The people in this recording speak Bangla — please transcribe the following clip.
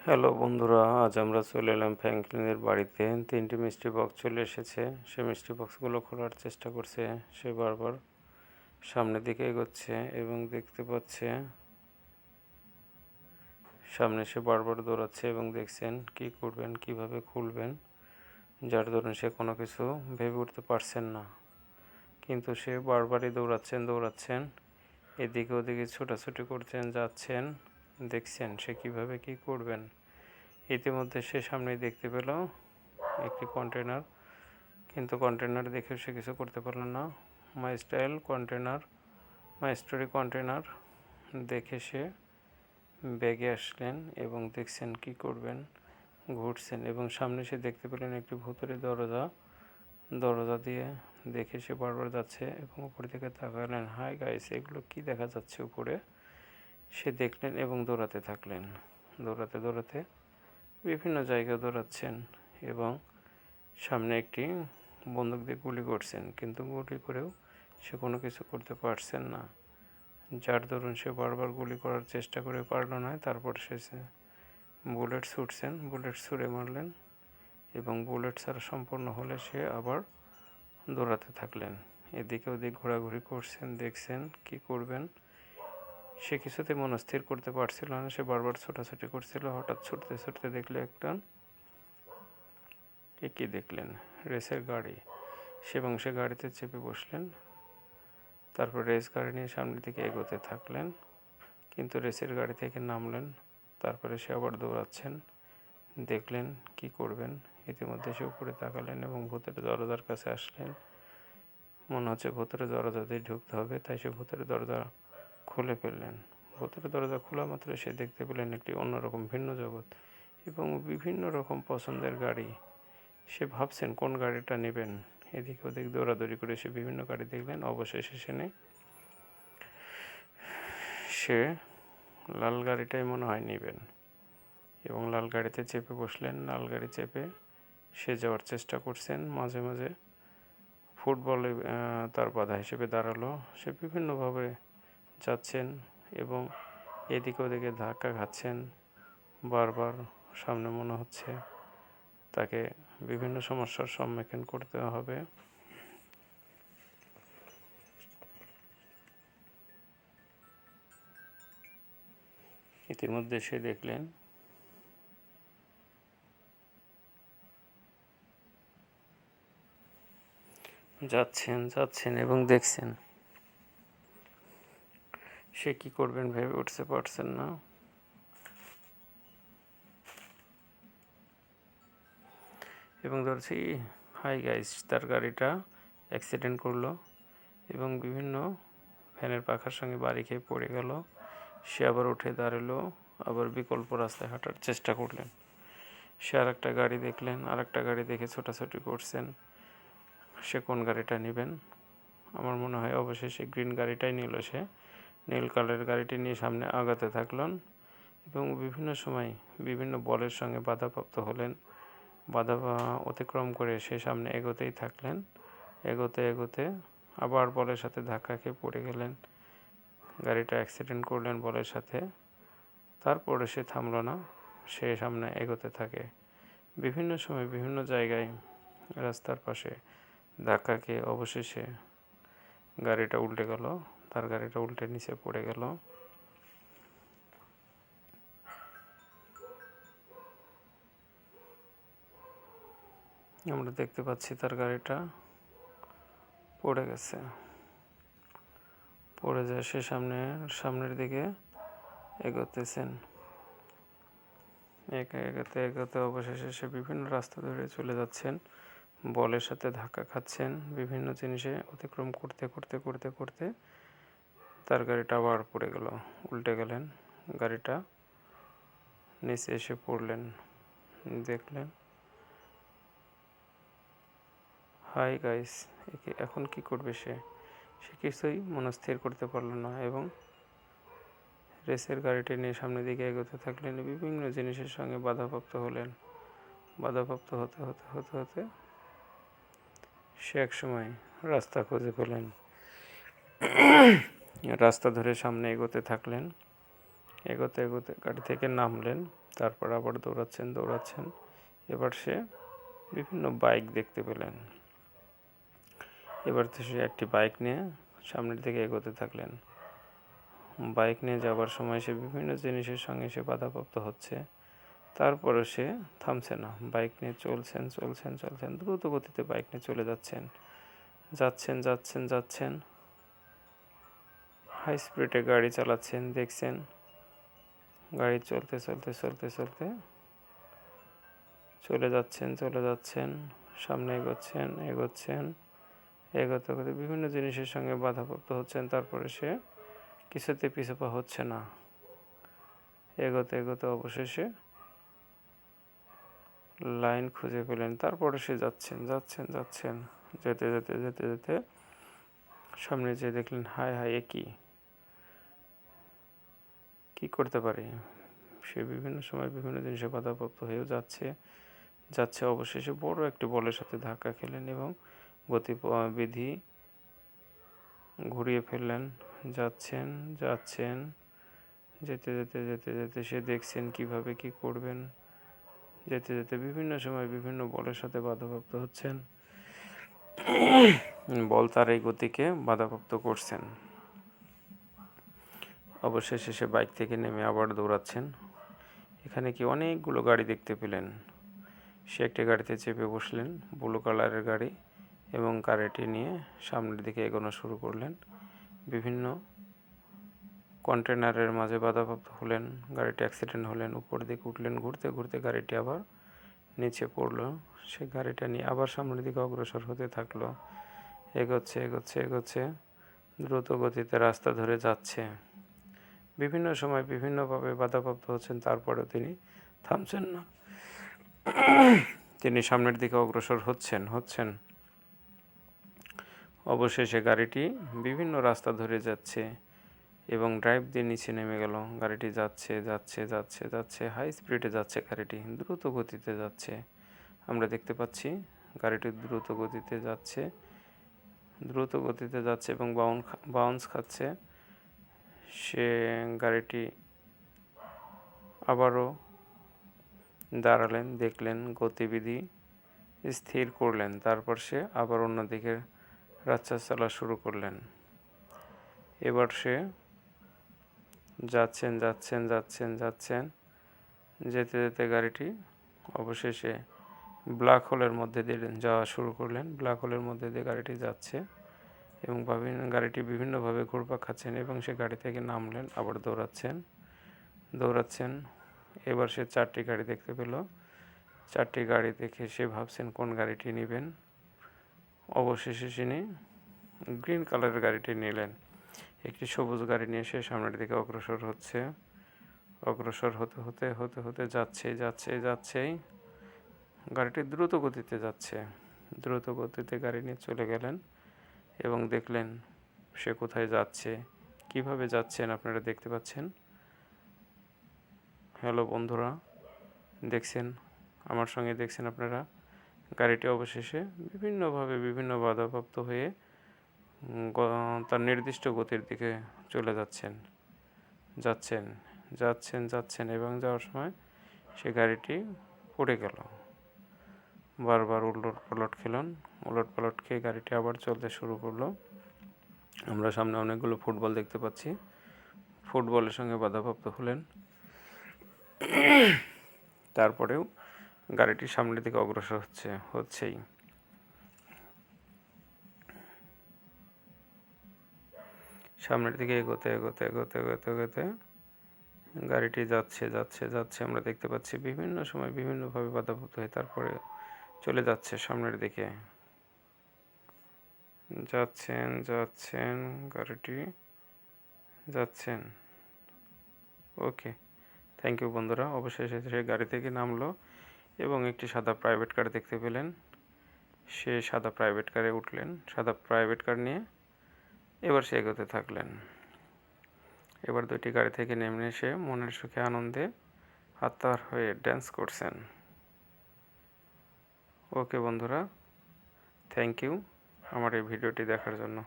হ্যালো বন্ধুরা, আজ আমরা চলে এলাম ফ্র্যাঙ্কলিনের বাড়িতে। 3টি মিষ্টি বক্স চলে এসেছে। সে মিষ্টি বক্সগুলো খোলার চেষ্টা করছে। সে বারবার সামনের দিকে এগোচ্ছে এবং দেখতে পাচ্ছে সামনে সে বারবার দৌড়াচ্ছে এবং দেখছেন কি করবেন, কিভাবে খুলবেন, যার দরুন সে কোনো কিছু ভেবে উঠতে পারছেন না। কিন্তু সে বারবারই দৌড়াচ্ছেন, এদিকে ওদিকে ছোটাছুটি করছেন, যাচ্ছেন, দেখছেন সে কিভাবে কি করবেন। ইতিমধ্যে সে সামনেই দেখতে পেল একটি কন্টেনার, কিন্তু কন্টেনার দেখেও সে কিছু করতে পারল না। মাই স্টোরি কন্টেনার দেখে সে ব্যাগে আসলেন এবং দেখছেন কি করবেন, ঘুরছেন এবং সামনে সে দেখতে পেলেন একটি ভুতুড়ে দরজা দিয়ে দেখে সে বারবার যাচ্ছে এবং উপর দিকে তাকালেন। হাই গাইস, এগুলো কি দেখা যাচ্ছে উপরে? সে দেখলেন এবং দৌড়াতে থাকলেন। দৌড়াতে বিভিন্ন জায়গায় দৌড়াচ্ছেন এবং সামনে একটি বন্দুক দিয়ে গুলি করছেন, কিন্তু গুলি করেও সে কোনো কিছু করতে পারছেন না, যার দরুন সে বারবার গুলি করার চেষ্টা করে পারল না। তারপর সে বুলেট ছুঁড়ে মারলেন এবং বুলেট ছাড়া সম্পূর্ণ হলে সে আবার দৌড়াতে থাকলেন। এদিকে ওদিক ঘোরাঘুরি করছেন, দেখছেন কি করবেন। সে কিছুতে মনস্থির করতে পারছিল না, সে বারবার ছোটাছুটি করছিল। হঠাৎ ছুটতে দেখলে কি দেখলেন? রেসের গাড়ি। এবং সে গাড়িতে চেপে বসলেন। তারপর রেস গাড়ি নিয়ে সামনের দিকে এগোতে থাকলেন, কিন্তু রেসের গাড়ি থেকে নামলেন। তারপরে সে আবার দৌড়াচ্ছেন, দেখলেন কি করবেন। ইতিমধ্যে সে উপরে তাকালেন এবং ভূতের দরজার কাছে আসলেন। মনে হচ্ছে ভূতের দরজাতেই ঢুকতে হবে, তাই সে ভূতের দরজা খুলে ফেললেন। ভূতের দরজা খোলা মাত্র সে দেখতে পেলেন একটি অন্যরকম ভিন্ন জগৎ এবং বিভিন্ন রকম পছন্দের গাড়ি। সে ভাবছেন কোন গাড়িটা নেবেন। এদিক ওদিক দৌড়াদৌড়ি করে সে বিভিন্ন গাড়ি দেখলেন। অবশেষে সে লাল গাড়িটাই মনে হয় নেবেন এবং লাল গাড়িতে চেপে বসলেন। লাল গাড়ি চেপে সে যাওয়ার চেষ্টা করছেন। মাঝে মাঝে ফুটবলে তার বাধা হিসেবে দাঁড়ালো। সে বিভিন্নভাবে যাচ্ছেন এবং এদিকে ওদিকে ধাক্কা খাচ্ছেন। বারবার সামনে মনে হচ্ছে তাকে বিভিন্ন সমস্যার সম্মুখীন করতে হবে। ইতিমধ্যে সে দেখলেন যাচ্ছেন এবং দেখছেন সে কি করবেন ভেবে উঠতে পারছেন না। এবং ধরছি হাই গাইস, তার গাড়িটা অ্যাক্সিডেন্ট করলো এবং বিভিন্ন ফ্যানের পাখার সঙ্গে বাড়ি খেয়ে পড়ে গেল। সে আবার উঠে দাঁড়ালো, আবার বিকল্প রাস্তায় হাঁটার চেষ্টা করলেন। সে আরেকটা গাড়ি দেখলেন, আরেকটা গাড়ি দেখে ছোটাছুটি করছেন সে কোন গাড়িটা নেবেন। আমার মনে হয় অবশেষে গ্রিন গাড়িটাই নিল। সে নীল কালারের গাড়িটি নিয়ে সামনে আগাতে থাকলেন এবং বিভিন্ন সময় বিভিন্ন বলের সঙ্গে বাধাপ্রাপ্ত হলেন। বাধা অতিক্রম করে সে সামনে এগোতেই থাকলেন। এগোতে আবার বলের সাথে ধাক্কা খেয়ে পড়ে গেলেন। গাড়িটা অ্যাক্সিডেন্ট করলেন বলের সাথে। তারপরে সে থামল না, সে সামনে এগোতে থাকে। বিভিন্ন সময় বিভিন্ন জায়গায় রাস্তার পাশে ধাক্কা খেয়ে অবশেষে গাড়িটা উল্টে গেল। তার গাড়িটা উল্টে নিচে পড়ে গেল। আমরা দেখতে পাচ্ছি তার গাড়িটা পড়ে গেছে। পড়ে যায় সে সামনের দিকে এগোতেছেন। এগোতে অবশেষে সে বিভিন্ন রাস্তা ধরে চলে যাচ্ছেন। বলের সাথে ধাক্কা খাচ্ছেন, বিভিন্ন জিনিসে অতিক্রম করতে তার গাড়িটা আবার পড়ে গেল। উল্টে গেলেন, গাড়িটা নিচে এসে পড়লেন। দেখলেন হাই গাইস, এখন কি করবে সে কিছুই মনস্থির করতে পারল না এবং রেসের গাড়িটি নিয়ে সামনের দিকে এগোতে থাকলেন। বিভিন্ন জিনিসের সঙ্গে বাধাপ্রাপ্ত হলেন। বাধাপ্রাপ্ত হতে সে এক সময় রাস্তা খুঁজে পেলেন। রাস্তা ধরে সামনে এগোতে থাকলেন। এগোতে গাড়ি থেকে নামলেন তারপর আবার দৌড়াচ্ছেন। এবার সে বিভিন্ন বাইক দেখতে পেলেন। এবার তো সে একটি বাইক নিয়ে সামনের দিকে এগোতে থাকলেন। বাইক নিয়ে যাবার সময় সে বিভিন্ন জিনিসের সঙ্গে সে বাধাপ্রাপ্ত হচ্ছে, তারপরও সে থামছে না। বাইক নিয়ে চলছেন, দ্রুত গতিতে বাইক নিয়ে চলে যাচ্ছেন। হাই স্পিডে গাড়ি চালাচ্ছেন, দেখছেন গাড়ি চলতে চলে যাচ্ছেন, সামনে এগোতে বিভিন্ন জিনিসের সঙ্গে বাধাপ্রাপ্ত হচ্ছেন। তারপরে সে কিছুতে পিছুপা হচ্ছে না। এগোতে অবশেষে লাইন খুঁজে পেলেন। তারপরে সে যাচ্ছেন। যেতে সামনে যেয়ে দেখলেন, হায় এ কি করতে পারি। সে বিভিন্ন সময় বিভিন্ন জিনিসে বাধাপ্রাপ্ত হয়েও যাচ্ছে অবশেষে বড় একটি বলের সাথে ধাক্কা খেলেন এবং গতিবিধি ঘুরিয়ে ফেললেন। যাচ্ছেন যেতে সে দেখছেন কিভাবে কি করবেন। যেতে বিভিন্ন সময় বিভিন্ন বলের সাথে বাধাপ্রাপ্ত হচ্ছেন। বল তার এই গতিকে বাধাপ্রাপ্ত করছেন। অবশেষে সে বাইক থেকে নেমে আবার দৌড়াচ্ছেন। এখানে কি অনেকগুলো গাড়ি দেখতে পেলেন। সে একটি গাড়িতে চেপে বসলেন, ব্লু কালারের গাড়ি, এবং গাড়িটি নিয়ে সামনের দিকে এগোনো শুরু করলেন। বিভিন্ন কন্টেনারের মাঝে বাধাপ্রাপ্ত হলেন, গাড়িটি অ্যাক্সিডেন্ট হলেন, উপর দিকে উঠলেন, ঘুরতে গাড়িটি আবার নিচে পড়লো। সে গাড়িটা নিয়ে আবার সামনের দিকে অগ্রসর হতে থাকলো। এগোচ্ছে, দ্রুত গতিতে রাস্তা ধরে যাচ্ছে। বিভিন্ন সময় বিভিন্নভাবে বাধাপ্রাপ্ত হচ্ছেন, তারপরেও তিনি থামছেন না। তিনি সামনের দিকে অগ্রসর হচ্ছেন। অবশেষে গাড়িটি বিভিন্ন রাস্তা ধরে যাচ্ছে এবং ড্রাইভ দিয়ে নিচে নেমে গেল। গাড়িটি যাচ্ছে, হাই স্পিডে যাচ্ছে, গাড়িটি দ্রুত গতিতে যাচ্ছে। আমরা দেখতে পাচ্ছি গাড়িটি দ্রুত গতিতে যাচ্ছে এবং বাউন্স খাচ্ছে। সে গাড়িটি আবারও দাঁড়ালেন, দেখলেন, গতিবিধি স্থির করলেন। তারপর সে আবার অন্যদিকে রাস্তা চলা শুরু করলেন। এবার সে যাচ্ছেন। যেতে গাড়িটি অবশেষে ব্ল্যাক হোলের মধ্যে দিয়ে যাওয়া শুরু করলেন। ব্ল্যাক হোলের মধ্যে দিয়ে গাড়িটি যাচ্ছে এবং গাড়িটি বিভিন্নভাবে ঘুরপাক খাচ্ছেন এবং সে গাড়ি থেকে নামলেন, আবার দৌড়াচ্ছেন। এবার সে 4টি গাড়ি দেখতে পেল। 4টি গাড়ি দেখে সে ভাবছেন কোন গাড়িটি নেবেন। অবশেষে তিনি গ্রিন কালারের গাড়িটি নিলেন। একটি সবুজ গাড়ি নিয়ে সে সামনের দিকে অগ্রসর হতে যাচ্ছেই গাড়িটি দ্রুত গতিতে যাচ্ছে। দ্রুত গতিতে গাড়ি নিয়ে চলে গেলেন এবং দেখলেন সে কোথায় যাচ্ছে, কিভাবে যাচ্ছেন আপনারা দেখতে পাচ্ছেন। হ্যালো বন্ধুরা, আমার সঙ্গে দেখছেন আপনারা গাড়িটি অবশেষে বিভিন্ন বাধাপ্রাপ্ত হয়ে তার নির্দিষ্ট গতির দিকে চলে যাচ্ছেন এবং যাওয়ার সময় সে গাড়িটি পড়ে গেল। বারবার উলট পালট খেয়ে গাড়িটি আবার চলতে শুরু করলো। আমরা সামনে অনেকগুলো ফুটবল দেখতে পাচ্ছি। ফুটবলের সঙ্গে বাধাপ্রাপ্ত হলেন। তারপরেও গাড়িটি সামনের দিকে অগ্রসর হচ্ছেই। সামনের দিকে এগোতে গাড়িটি যাচ্ছে। আমরা দেখতে পাচ্ছি বিভিন্ন সময় বিভিন্নভাবে বাধাপ্রাপ্ত হয়ে তারপরে চলে যাচ্ছে সামনের দিকে। যাচ্ছেন গাড়িটি যাচ্ছেন। ওকে, থ্যাংক ইউ বন্ধুরা। অবশেষে সে গাড়ি থেকে নামলো এবং একটি সাদা প্রাইভেট কার দেখতে পেলেন। সে সাদা প্রাইভেট কারে উঠলেন। সাদা প্রাইভেট কার নিয়ে এবার সে এগোতে থাকলেন। এবার 2টি গাড়ি থেকে নেমে এসে মনের সুখে আনন্দে আত্মার হয়ে ড্যান্স করছেন। ওকে বন্ধুরা, থ্যাংক ইউ আমার এই ভিডিওটি দেখার জন্য।